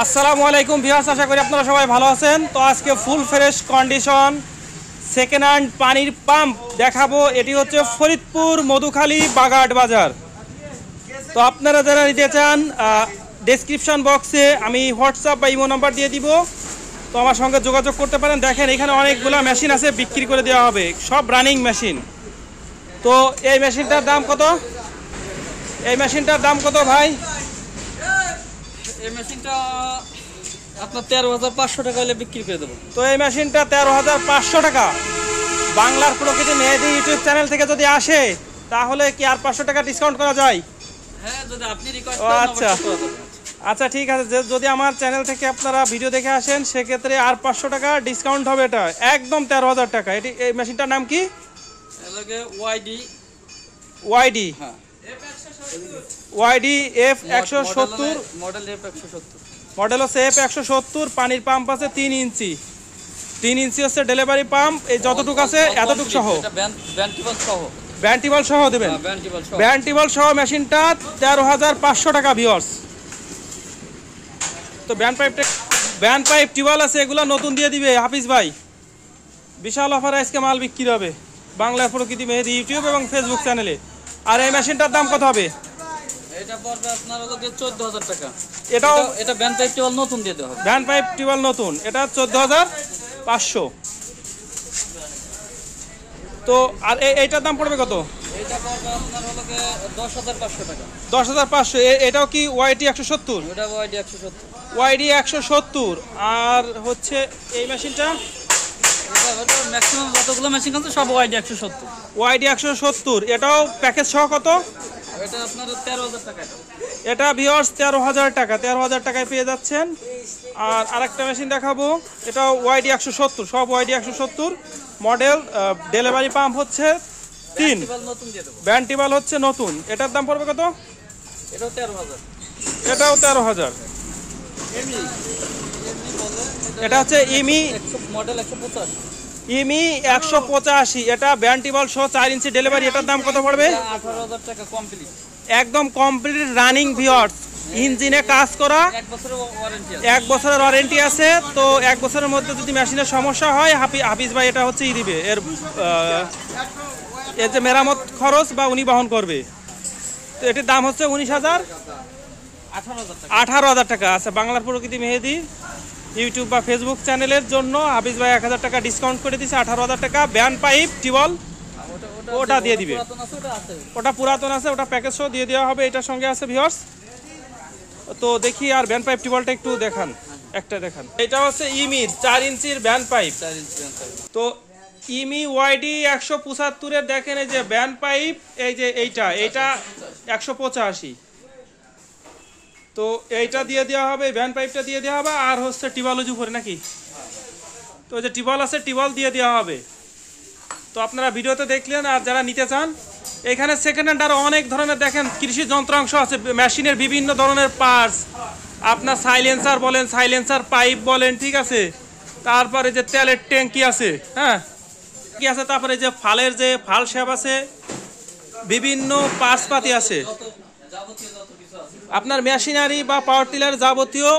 আসসালামু আলাইকুম ভিউয়ার্স, আশা করি আপনারা সবাই ভালো আছেন। তো আজকে full fresh condition second hand পানির পাম্প দেখাবো। এটি হচ্ছে ফরিদপুর মধুখালী বাগাট বাজার। তো আপনারা যারা নিতে চান ডেসক্রিপশন বক্সে আমি হোয়াটসঅ্যাপ বা ইমো নাম্বার দিয়ে দিব, তো আমার সঙ্গে যোগাযোগ করতে পারেন। দেখেন এখানে অনেকগুলো মেশিন আছে, বিক্রি করে দেওয়া হবে, সব রানিং মেশিন। তো এই মেশিনটার দাম কত? এই মেশিনটার দাম কত ভাই? এই মেশিনটা আপনার 13,500 টাকা হলে বিক্রি করে দেবো। তো এই মেশিনটা 13,500 টাকা। বাংলার প্রকৃতি মেহেদি ইউটিউব চ্যানেল থেকে যদি আসে তাহলে কি আর 500 টাকা ডিসকাউন্ট করা যায়? হ্যাঁ, যদি আপনি রিকোয়েস্ট ও করেন আচ্ছা অবশ্যই করা যাবে। আচ্ছা, ঠিক আছে। যদি আমার চ্যানেল থেকে আপনারা ভিডিও দেখে আসেন সেক্ষেত্রে আর 500 টাকা ডিসকাউন্ট হবে। এটা একদম 13,000 টাকা। এটি এই মেশিনটার নাম কি? এলাকে ওয়াইডি হ্যাঁ, YD F170, model F170, model হচ্ছে F170। পানির পাম্প আছে 3 ইঞ্চি। 3 ইঞ্চি হচ্ছে ডেলিভারি পাম্প। এই যতটুকু আছে এতটুকু সহ, এটা ব্যান্টিবল সহ, ব্যান্টিবল সহ দেবেন। ব্যান্টিবল সহ, ব্যান্টিবল সহ মেশিনটা 13,500 টাকা ভিউয়ার্স। তো ব্যান্ড পাইপ টিউবওয়েল আছে, এগুলো নতুন দিয়ে দিবে হাফিজ ভাই। বিশাল অফারে আজকে মাল বিক্রি হবে বাংলার প্রকৃতি মেহেদি ইউটিউব এবং ফেসবুক চ্যানেলে। আর এই মেশিনটার দাম কত হবে? এটা পড়বে আপনার হলো 14,000 টাকা। এটাও এটা ব্যান্ড পাইপ টিউবওয়েল নতুন দিয়ে দেওয়া হবে। ব্যান্ড পাইপ টিউবওয়েল নতুন, এটা 14,500। তো আর এইটার দাম পড়বে কত? এটা পড়বে আপনার হলো 10,500 টাকা। 10,500। এটাও কি ওয়াইডি 170? এটা ওয়াইডি 170, ওয়াইডি 170। আর হচ্ছে এই মেশিনটা এটা ম্যাক্সিমাম যতগুলো মেশিন আছে সব ওয়াইডি 170। ওয়াইডি 170, এটাও প্যাকেজ সহ কত? এটা আপনার 13,000 টাকা। এটা ভিউয়ার্স 13,000 টাকা। 13,000 টাকায় পেয়ে যাচ্ছেন। আর আরেকটা মেশিন দেখাবো, এটা ওয়াইডি 170, সব ওয়াইডি 170 মডেল। ডেলিভারি পাম্প হচ্ছে 3, নতুন দিয়ে দেবো। ব্যান্টিবাল হচ্ছে নতুন। এটার দাম পড়বে কত? এটাও 13,000। এটাও 13,000। এটা হচ্ছে ইমি মডেল 185, ইমি 185। এটা ব্যান্টিবাল সহ 4 ইঞ্চি ডেলিভারি। এটার দাম কত পড়বে? 18,000 টাকা কমপ্লিট, একদম কমপ্লিট রানিং ভিউয়ার্স, ইঞ্জিনে কাজ করা, 1 বছরের ওয়ারেন্টি আছে। 1 বছরের ওয়ারেন্টি আছে। তো 1 বছরের মধ্যে যদি মেশিনের সমস্যা হয় হাফিজ ভাই এটা হচ্ছে দিবে, এর যে মেরামত খরচ বা উনি বহন করবে। তো এটির দাম হচ্ছে 18,000 টাকা। আচ্ছা, বাংলার প্রকৃতি মেহেদি ইউটিউব বা ফেসবুক চ্যানেলের জন্য হাফিজ ভাই 1,000 টাকা ডিসকাউন্ট করে দিয়েছে। 18,000 টাকা। ব্যান্ড পাইপ টিউবওয়েল ওটা দিয়ে দিবে। ওটা পুরাতন আছে, ওটা প্যাকেজ সহ দিয়ে দেওয়া হবে। এটার সঙ্গে আছে ভিউয়ার্স। তো দেখি আর ব্যান্ড পাইপ টিউবওয়েলটা একটু দেখান, একটা দেখান। এটা হচ্ছে ইমির 4 ইঞ্চির ব্যান্ড পাইপ। তো ইমি ওয়াইডি 175-এর দেখেন এই যে ব্যান্ড পাইপ, এই যে এইটা 185। তো এইটা দিয়ে দেওয়া হবে, ব্যান্ড পাইপটা দিয়ে দেওয়া হবে। আর হচ্ছে টিউবওয়েল উপরে নাকি, তো এই যে টিউবওয়েল আছে, টিউবওয়েল দিয়ে দেওয়া হবে। তো আপনারা ভিডিওতে দেখলেন। আর যারা নিতে চান, এখানে সেকেন্ড হ্যান্ড আরও অনেক ধরনের দেখেন কৃষি যন্ত্রাংশ আছে, মেশিনের বিভিন্ন ধরনের পার্টস, আপনার সাইলেন্সার বলেন, সাইলেন্সার পাইপ বলেন, ঠিক আছে। তারপরে যে তেলের ট্যাঙ্কি আছে, হ্যাঁ কি আছে, তারপরে যে ফালের যে ফাল শেপ আছে, বিভিন্ন পার্টস পাতি আছে। আপনার মেশিনারি বা পাওয়ার টিলার যাবতীয়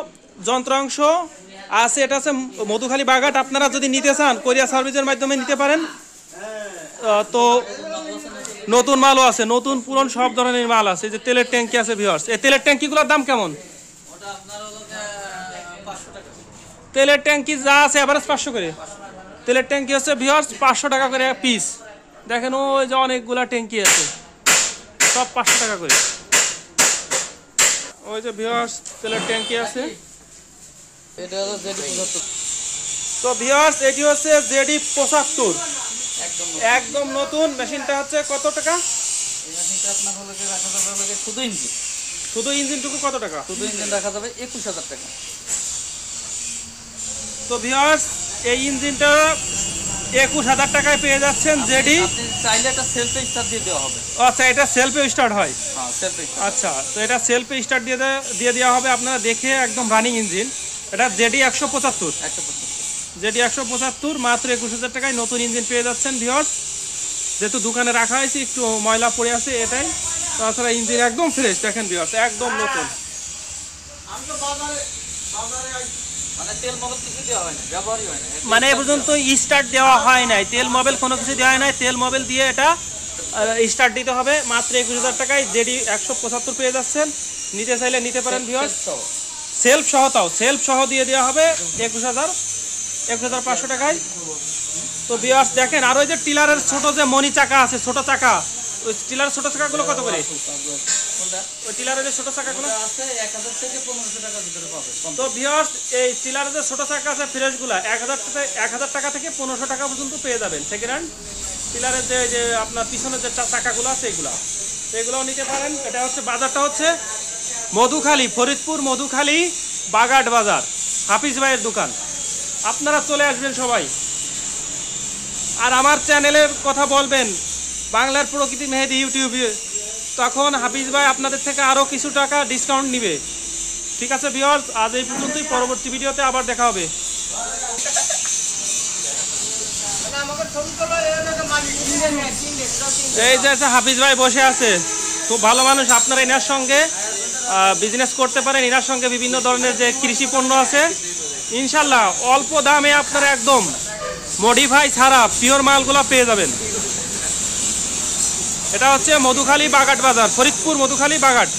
যন্ত্রাংশ আছে। এটা আছে মধুখালী বাগাট। আপনারা যদি নিতে চান কোরিয়া সার্ভিসের মাধ্যমে নিতে পারেন। তো নতুন মালও আছে, নতুন পুরন সব ধরনের মাল আছে। যে তেলের ট্যাঙ্কি আছে ভিউয়ার্স। এই তেলের ট্যাঙ্কিগুলোর দাম কেমন? তেলের ট্যাঙ্কি যা আছে এভারেজ 500 করে। তেলের ট্যাঙ্কি হচ্ছে ভিউয়ার্স 500 টাকা করে পিস। দেখেন ওই যে অনেকগুলা ট্যাঙ্কি আছে, সব 500 টাকা করে। ওই যে ভিউয়ার্স তেলের ট্যাঙ্কি আছে। এটা হলো ZD75। তো ভিউয়ার্স এটি হচ্ছে ZD75, একদম নতুন। মেশিনটা হচ্ছে কত টাকা? এই মেশিনটা আপনার হলো রাখা যাবে শুধু ইঞ্জিন, শুধু ইঞ্জিনটুকু কত টাকা? শুধু ইঞ্জিন রাখা যাবে 21,000 টাকা। তো ভিউয়ার্স এই ইঞ্জিনটা 21,000 টাকায় পেয়ে যাচ্ছেন। জেডি আপনি চাইলে এটা সেলফে স্টার্ট দিয়ে দেওয়া হবে। আচ্ছা, এটা সেলফে স্টার্ট হয়? হ্যাঁ, সেলফে। আচ্ছা, তো এটা সেলফে স্টার্ট দিয়ে দেওয়া হবে। আপনারা দেখে একদম রানিং ইঞ্জিন। এটা ZD175, ZD175 মাত্র 21,000 টাকায় নতুন ইঞ্জিন পেয়ে যাচ্ছেন ভিউয়ার্স। যেহেতু দোকানে রাখা হয়েছে, একটু ময়লা পড়ে আছে এটাই। তাছাড়া ইঞ্জিন একদম ফ্রেশ, দেখেন ভিউয়ার্স একদম নতুন। মানে তেল মোবিল কিছু দেওয়া হয় না, ব্যবহারই হয় না। মানে এ পর্যন্ত স্টার্ট দেওয়া হয় নাই, তেল মোবিল কোনো কিছু দেওয়া হয় নাই। তেল মোবিল দিয়ে এটা স্টার্ট দিতে হবে মাত্র 21,000 টাকায়। জেডি 175 পেয়ে যাচ্ছেন, নিতে চাইলে নিতে পারেন ভিউয়ার্স। সেলফ সহ, তাও সেলফ সহ দিয়ে দেওয়া হবে 21,500 টাকায়। তো ভিউয়ার্স দেখেন, আর ওই যে টিলারের ছোট যে মনি চাকা আছে, ছোট চাকা, ওই টিলারের ছোট চাকাগুলো কত করে? ওই টিলারের যে ছোট চাকাগুলো আছে 1000 থেকে 1500 টাকার ভিতরে পাবে। তো ভিউয়ার্স এই টিলারের যে ছোট চাকা আছে ফ্রেশগুলা 1000 টাকা থেকে 1500 টাকা পর্যন্ত পেয়ে যাবেন সেকেন্ড হ্যান্ড। টিলারের যে আপনার পিছনের যে চাকাগুলো আছে সেগুলোও নিতে পারেন। এটা হচ্ছে বাজারটা হচ্ছে মধুখালী, ফরিদপুর মধুখালী বাগাট বাজার, হাফিজ ভাইয়ের দোকান। আপনারা চলে আসবেন সবাই, আর আমার চ্যানেলের কথা বলবেন বাংলার প্রকৃতি মেহেদি ইউটিউবে, তখন হাফিজ ভাই আপনাদের থেকে আরও কিছু টাকা ডিসকাউন্ট নিবে। ঠিক আছে ভিউয়ার্স, আজ এই পর্যন্তই। পরবর্তী ভিডিওতে আবার দেখা হবে। এই যে হাফিজ ভাই বসে আছে, খুব ভালো মানুষ। আপনারা এনার সঙ্গে বিজনেস করতে পারেন। এনার সঙ্গে বিভিন্ন ধরনের যে কৃষি পণ্য আছে ইনশাল্লাহ অল্প দামে আপনারা একদম মডিফাই ছাড়া পিওর মালগুলো পেয়ে যাবেন। এটা হচ্ছে মধুখালী বাগাট বাজার, ফরিদপুর মধুখালী বাগাট।